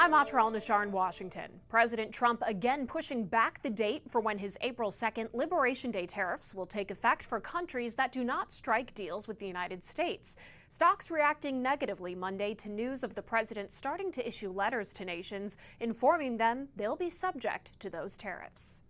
I'm Atra Al-Nashar in Washington. President Trump again pushing back the date for when his April 2nd Liberation Day tariffs will take effect for countries that do not strike deals with the United States. Stocks reacting negatively Monday to news of the president starting to issue letters to nations informing them they'll be subject to those tariffs.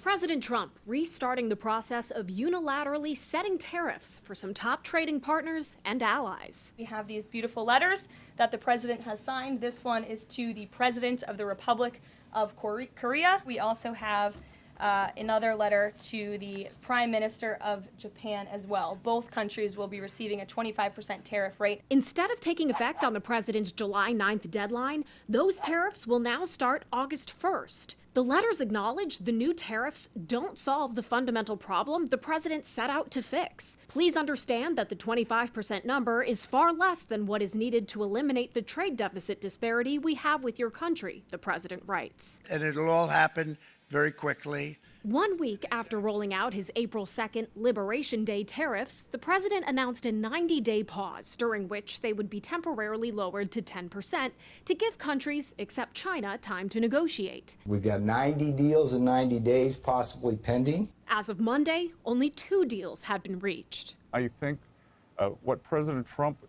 President Trump restarting the process of unilaterally setting tariffs for some top trading partners and allies. We have these beautiful letters that the president has signed. This one is to the President of the Republic of Korea. We also have another letter to the Prime Minister of Japan as well. Both countries will be receiving a 25% tariff rate. Instead of taking effect on the president's July 9th deadline, those tariffs will now start August 1st. The letters acknowledge the new tariffs don't solve the fundamental problem the president set out to fix. Please understand that the 25% number is far less than what is needed to eliminate the trade deficit disparity we have with your country, the president writes. And it'll all happen very quickly. 1 week after rolling out his April 2nd Liberation Day tariffs, the president announced a 90-day pause during which they would be temporarily lowered to 10% to give countries except China time to negotiate. We've got 90 deals in 90 days, possibly pending. As of Monday, only 2 deals have been reached. I think what President Trump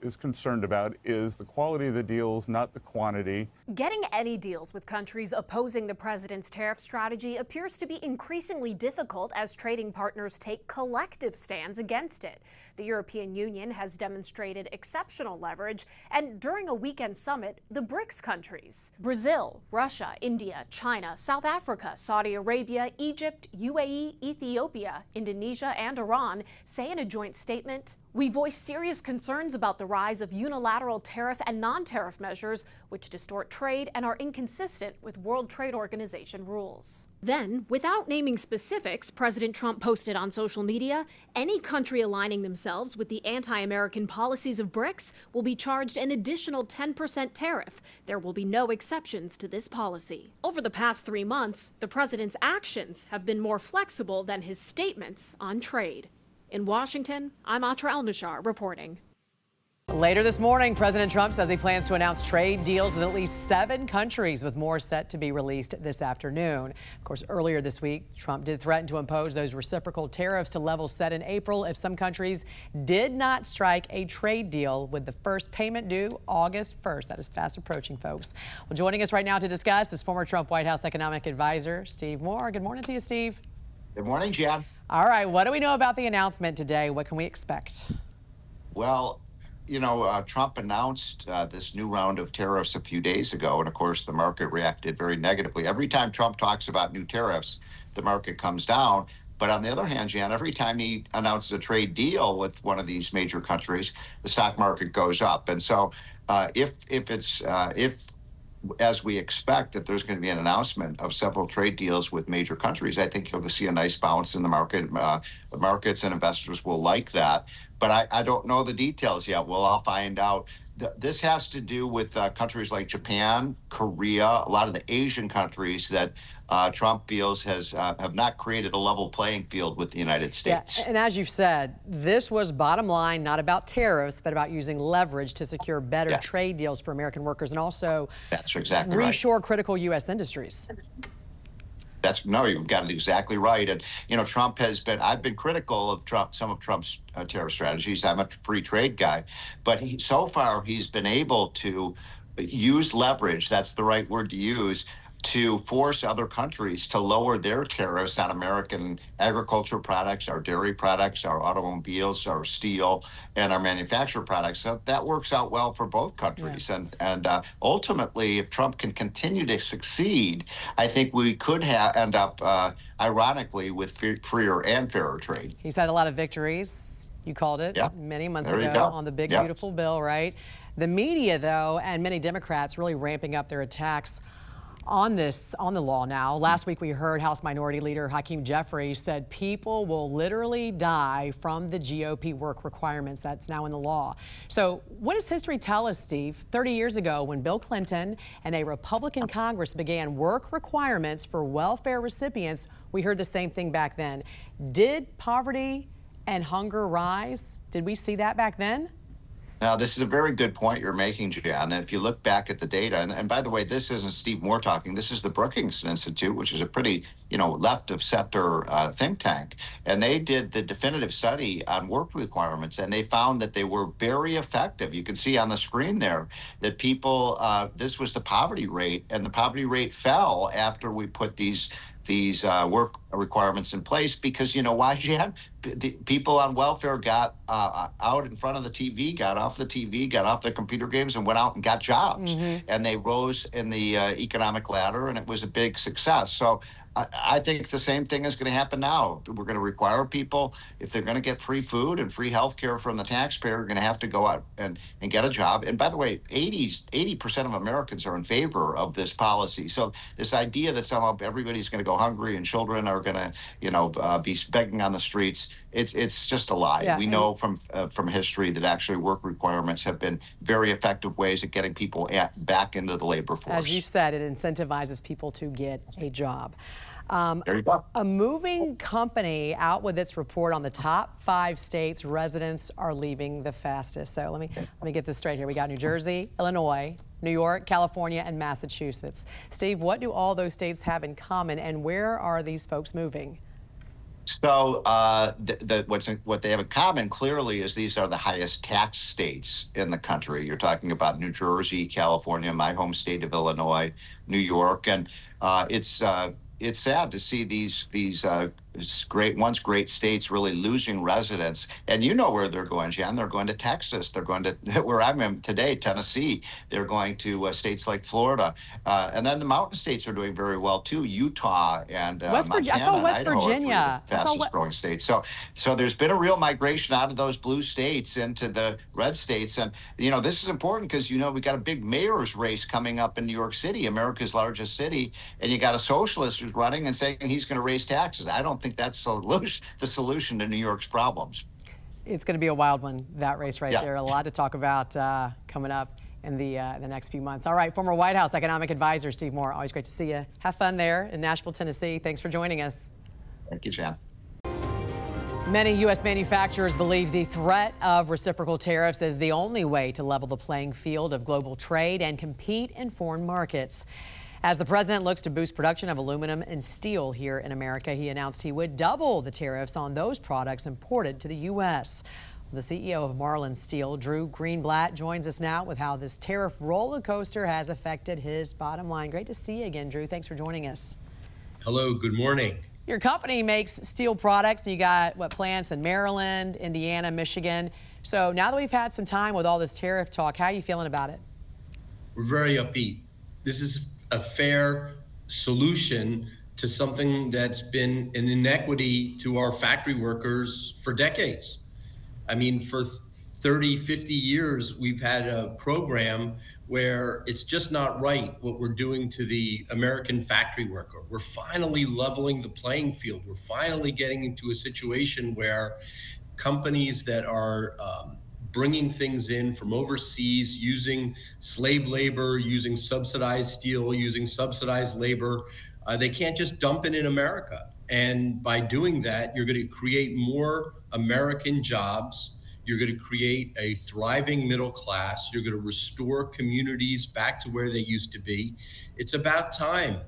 is concerned about is the quality of the deals, not the quantity. Getting any deals with countries opposing the president's tariff strategy appears to be increasingly difficult as trading partners take collective stands against it. The European Union has demonstrated exceptional leverage, and during a weekend summit, the BRICS countries, Brazil, Russia, India, China, South Africa, Saudi Arabia, Egypt, UAE, Ethiopia, Indonesia, and Iran say in a joint statement, "We voice serious concerns about the rise of unilateral tariff and non-tariff measures which distort trade and are inconsistent with World Trade Organization rules." Then, without naming specifics, President Trump posted on social media, any country aligning themselves with the anti-American policies of BRICS will be charged an additional 10% tariff. There will be no exceptions to this policy. Over the past 3 months, the president's actions have been more flexible than his statements on trade. In Washington, I'm Atra Al-Nashar reporting. Later this morning, President Trump says he plans to announce trade deals with at least 7 countries, with more set to be released this afternoon. Of course, earlier this week, Trump did threaten to impose those reciprocal tariffs to levels set in April if some countries did not strike a trade deal, with the first payment due August 1st. That is fast approaching, folks. Well, joining us right now to discuss is former Trump White House economic advisor Steve Moore. Good morning to you, Steve. Good morning, Jan. All right, what do we know about the announcement today? What can we expect? Well, you know, Trump announced this new round of tariffs a few days ago, and of course the market reacted very negatively. Every time Trump talks about new tariffs, the market comes down. But on the other hand, Jan, every time he announces a trade deal with one of these major countries, the stock market goes up. And so if as we expect that there's going to be an announcement of several trade deals with major countries, I think you'll see a nice bounce in the market. The markets and investors will like that. But I don't know the details yet. Well, I'll find out. This has to do with countries like Japan, Korea, a lot of the Asian countries that Trump feels have not created a level playing field with the United States. Yeah, and as you've said, this was bottom line, not about tariffs, but about using leverage to secure better trade deals for American workers and also that's exactly reshore critical U.S. industries. No, you've got it exactly right. And, you know, I've been critical of some of Trump's tariff strategies. I'm a free trade guy, but so far he's been able to use leverage, that's the right word to use, to force other countries to lower their tariffs on American agricultural products, our dairy products, our automobiles, our steel, and our manufactured products. So that works out well for both countries. Yeah. And ultimately, if Trump can continue to succeed, I think we could end up, ironically, with freer and fairer trade. He's had a lot of victories, you called it, many months ago on the big, beautiful bill, right? The media, though, and many Democrats really ramping up their attacks on the law now. Last week we heard House Minority Leader Hakeem Jeffries said people will literally die from the GOP work requirements that's now in the law. So what does history tell us, Steve? 30 years ago, when Bill Clinton and a Republican Congress began work requirements for welfare recipients, we heard the same thing back then. Did poverty and hunger rise? Did we see that back then? Now, this is a very good point you're making, Jan. If you look back at the data, and by the way, this isn't Steve Moore talking, this is the Brookings Institute, which is a pretty, left of center think tank. And they did the definitive study on work requirements, and they found that they were very effective. You can see on the screen there that people, this was the poverty rate, and the poverty rate fell after we put these work requirements in place, because why, Jan? People on welfare got out in front of the TV, got off the TV, got off their computer games, and went out and got jobs. And they rose in the economic ladder, and it was a big success. So I think the same thing is going to happen now. We're going to require people, if they're going to get free food and free health care from the taxpayer, are going to have to go out and get a job. And by the way, 80% of Americans are in favor of this policy. So this idea that somehow everybody's going to go hungry and children are going to, be begging on the streets, it's just a lie. Yeah, we know from history that actually work requirements have been very effective ways of getting people back into the labor force. As you said, it incentivizes people to get a job. There you go. A moving company out with its report on the top 5 states residents are leaving the fastest. So let me get this straight here. We got New Jersey, Illinois, New York, California, and Massachusetts. Steve, what do all those states have in common, and where are these folks moving? So what they have in common clearly is these are the highest tax states in the country. You're talking about New Jersey, California, my home state of Illinois, New York, and it's sad to see these once great states really losing residents. And you know where they're going, Jan. They're going to Texas. They're going to where I'm today, Tennessee. They're going to states like Florida. And then the mountain states are doing very well too. Utah and Montana. I saw West Virginia. Are the fastest growing states. So there's been a real migration out of those blue states into the red states. And this is important because we got a big mayor's race coming up in New York City, America's largest city, and you got a socialist who's running and saying he's going to raise taxes. I don't think that's the solution to New York's problems. It's going to be a wild one, that race right there. A lot to talk about coming up in the next few months. All right, former White House economic advisor Steve Moore, always great to see you. Have fun there in Nashville, Tennessee. Thanks for joining us. Thank you, Jan. Many U.S. manufacturers believe the threat of reciprocal tariffs is the only way to level the playing field of global trade and compete in foreign markets. As the president looks to boost production of aluminum and steel here in America, he announced he would double the tariffs on those products imported to the U.S. The CEO of Marlin Steel, Drew Greenblatt, joins us now with how this tariff roller coaster has affected his bottom line. Great to see you again, Drew. Thanks for joining us. Hello, good morning. Your company makes steel products, and you got plants in Maryland, Indiana, Michigan. So now that we've had some time with all this tariff talk, how are you feeling about it? We're very upbeat. This is a fair solution to something that's been an inequity to our factory workers for decades. I mean, for 30, 50 years, we've had a program where it's just not right what we're doing to the American factory worker. We're finally leveling the playing field. We're finally getting into a situation where companies that are bringing things in from overseas, using slave labor, using subsidized steel, using subsidized labor, they can't just dump it in America. And by doing that, you're going to create more American jobs. You're going to create a thriving middle class. You're going to restore communities back to where they used to be. It's about time.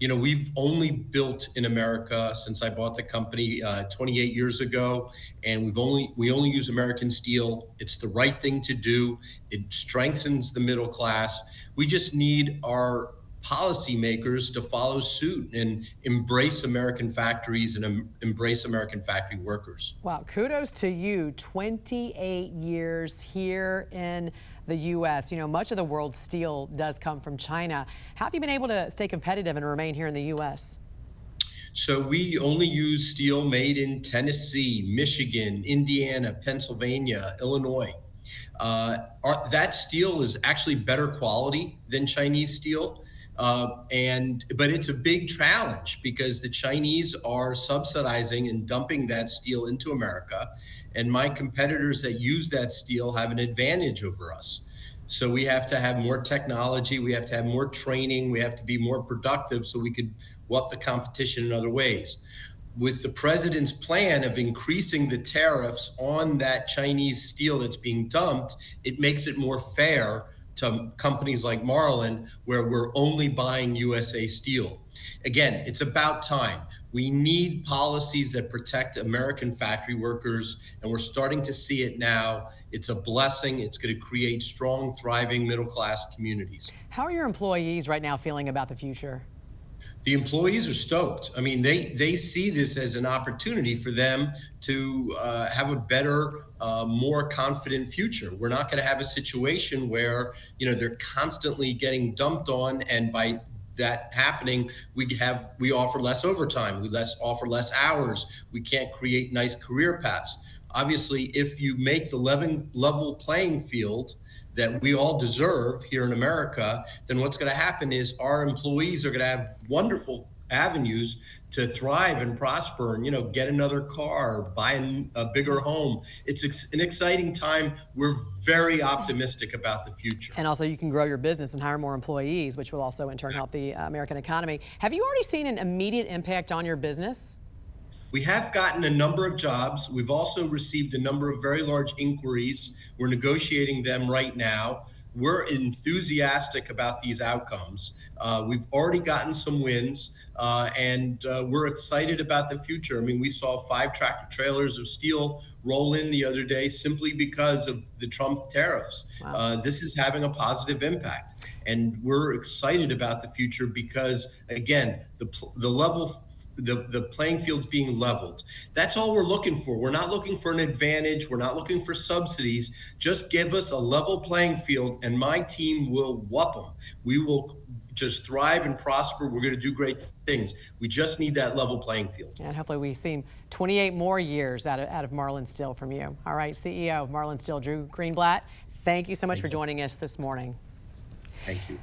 We've only built in America since I bought the company 28 years ago, and we only use American steel. It's the right thing to do. It strengthens the middle class. We just need our policymakers to follow suit and embrace American factories and embrace American factory workers. Wow, kudos to you. 28 years here in the U.S. Much of the world's steel does come from China. How have you been able to stay competitive and remain here in the U.S.? So we only use steel made in Tennessee, Michigan, Indiana, Pennsylvania, Illinois. That steel is actually better quality than Chinese steel. But it's a big challenge because the Chinese are subsidizing and dumping that steel into America. And my competitors that use that steel have an advantage over us. So we have to have more technology. We have to have more training. We have to be more productive so we could whoop the competition in other ways. with the president's plan of increasing the tariffs on that Chinese steel that's being dumped, it makes it more fair to companies like Marlin, where we're only buying USA steel. Again, it's about time. We need policies that protect American factory workers, and we're starting to see it now. It's a blessing. It's going to create strong, thriving middle-class communities. How are your employees right now feeling about the future? The employees are stoked. I mean, they see this as an opportunity for them to have a better, more confident future. We're not going to have a situation where, you know, they're constantly getting dumped on, and by that happening, we offer less overtime, we offer less hours. We can't create nice career paths. Obviously, if you make the level playing field that we all deserve here in America, then what's going to happen is our employees are going to have wonderful avenues to thrive and prosper and, you know, get another car, buy a bigger home. It's an exciting time. We're very optimistic about the future. And also you can grow your business and hire more employees, which will also in turn help the American economy. Have you already seen an immediate impact on your business? We have gotten a number of jobs. We've also received a number of very large inquiries. We're negotiating them right now. We're enthusiastic about these outcomes. We've already gotten some wins, and we're excited about the future. I mean, we saw 5 tractor trailers of steel roll in the other day simply because of the Trump tariffs. Wow. This is having a positive impact, and we're excited about the future because, again, the playing field's being leveled. That's all we're looking for. We're not looking for an advantage. We're not looking for subsidies. Just give us a level playing field, and my team will whoop them. We will just thrive and prosper. We're going to do great things. We just need that level playing field. And hopefully we see 28 more years out of Marlin Steel from you. All right, CEO of Marlin Steel, Drew Greenblatt, thank you so much for joining us this morning. Thank you.